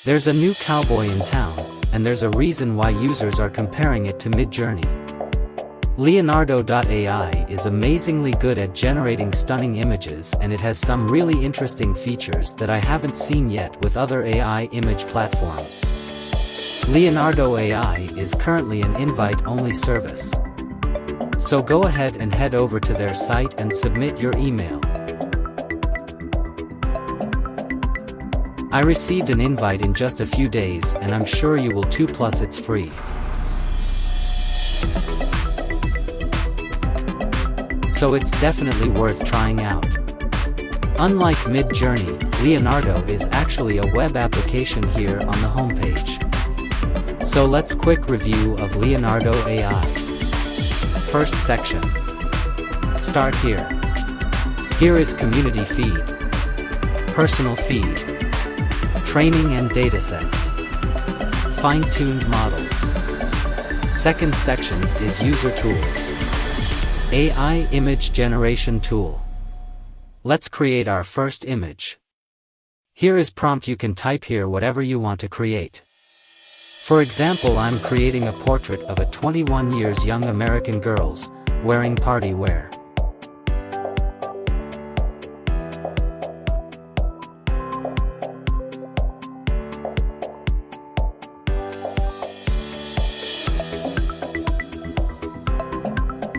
There's a new cowboy in town, and there's a reason why users are comparing it to Midjourney. Leonardo AI is amazingly good at generating stunning images, and it has some really interesting features that I haven't seen yet with other AI image platforms. Leonardo AI is currently an invite-only service. So go ahead and head over to their site and submit your email. I received an invite in just a few days, and I'm sure you will too, plus it's free. So it's definitely worth trying out. Unlike Midjourney, Leonardo is actually a web application here on the homepage. So let's quick review of Leonardo AI. First section. Start here. Here is community feed, personal feed, training and datasets, fine-tuned models. Second sections is user tools. AI image generation tool. Let's create our first image. Here is prompt. You can type here whatever you want to create. For example, I'm creating a portrait of a 21 years young American girls, wearing party wear.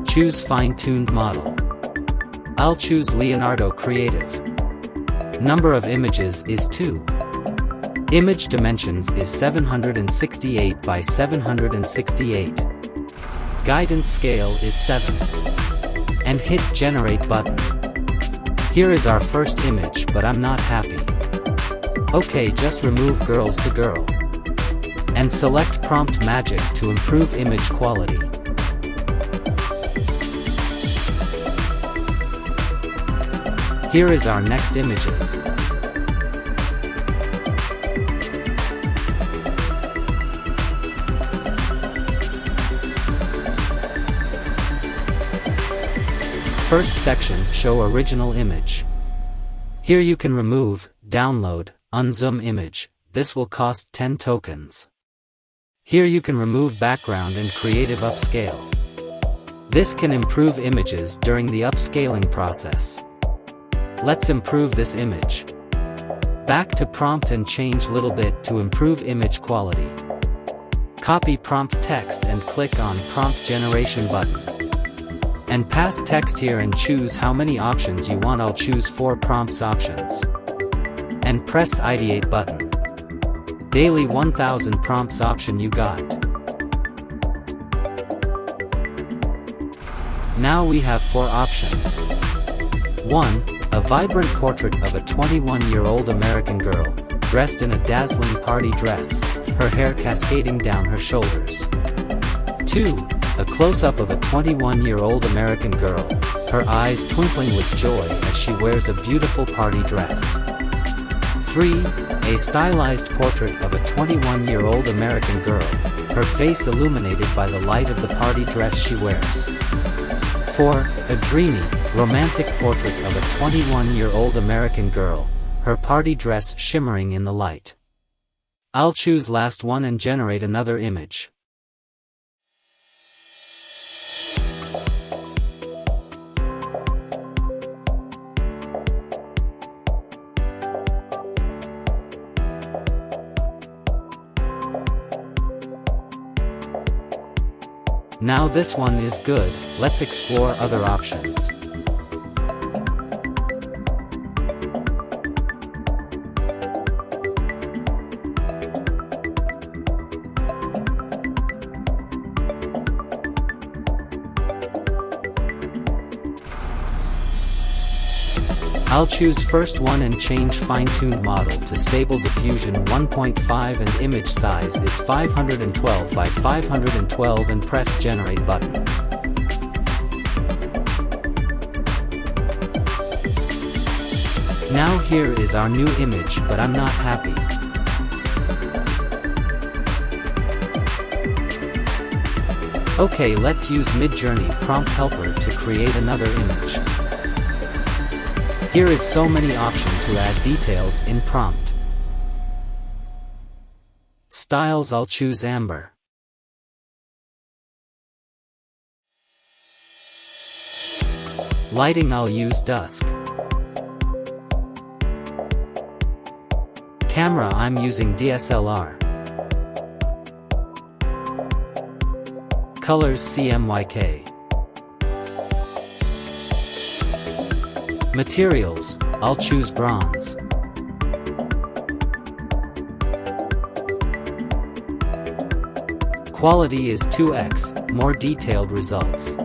Choose fine-tuned model. I'll choose Leonardo Creative. Number of images is 2. Image dimensions is 768 by 768. Guidance scale is 7. And hit generate button. Here is our first image, but I'm not happy. Okay, just remove girls to girl. And select prompt magic to improve image quality. Here is our next images. First section, show original image. Here you can remove, download, unzoom image. This will cost 10 tokens. Here you can remove background and creative upscale. This can improve images during the upscaling process. Let's improve this image. Back to prompt and change little bit to improve image quality. Copy prompt text and click on prompt generation button. And pass text here and choose how many options you want. I'll choose 4 prompts options. And press ideate button. Daily 1000 prompts option you got. Now we have 4 options. 1. A vibrant portrait of a 21-year-old American girl, dressed in a dazzling party dress, her hair cascading down her shoulders. 2. A close-up of a 21-year-old American girl, her eyes twinkling with joy as she wears a beautiful party dress. 3. A stylized portrait of a 21-year-old American girl, her face illuminated by the light of the party dress she wears. 4. A dreamy, romantic portrait of a 21-year-old American girl, her party dress shimmering in the light. I'll choose last one and generate another image. Now this one is good, let's explore other options. I'll choose first one and change fine-tuned model to Stable Diffusion 1.5 and image size is 512 by 512 and press generate button. Now here is our new image, but I'm not happy. Okay, let's use Midjourney Prompt Helper to create another image. Here is so many options to add details in prompt. Styles, I'll choose amber. Lighting, I'll use dusk. Camera, I'm using DSLR. Colors, CMYK. Materials, I'll choose bronze. Quality is 2x, more detailed results.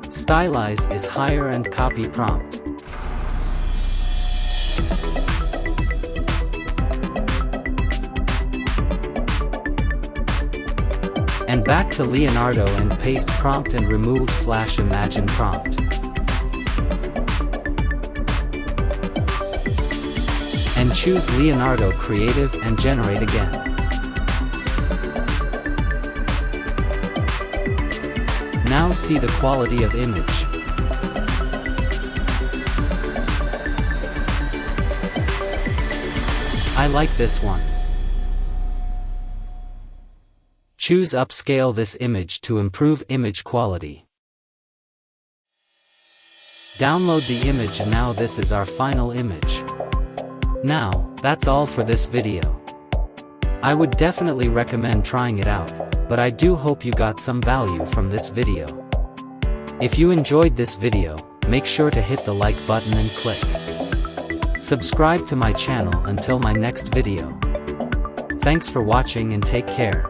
Stylize is higher and copy prompt. And back to Leonardo and paste prompt and remove /imagine prompt. And choose Leonardo Creative and generate again. Now see the quality of image. I like this one. Choose upscale this image to improve image quality. Download the image, and now this is our final image. Now, that's all for this video. I would definitely recommend trying it out, but I do hope you got some value from this video. If you enjoyed this video, make sure to hit the like button and click subscribe to my channel until my next video. Thanks for watching and take care.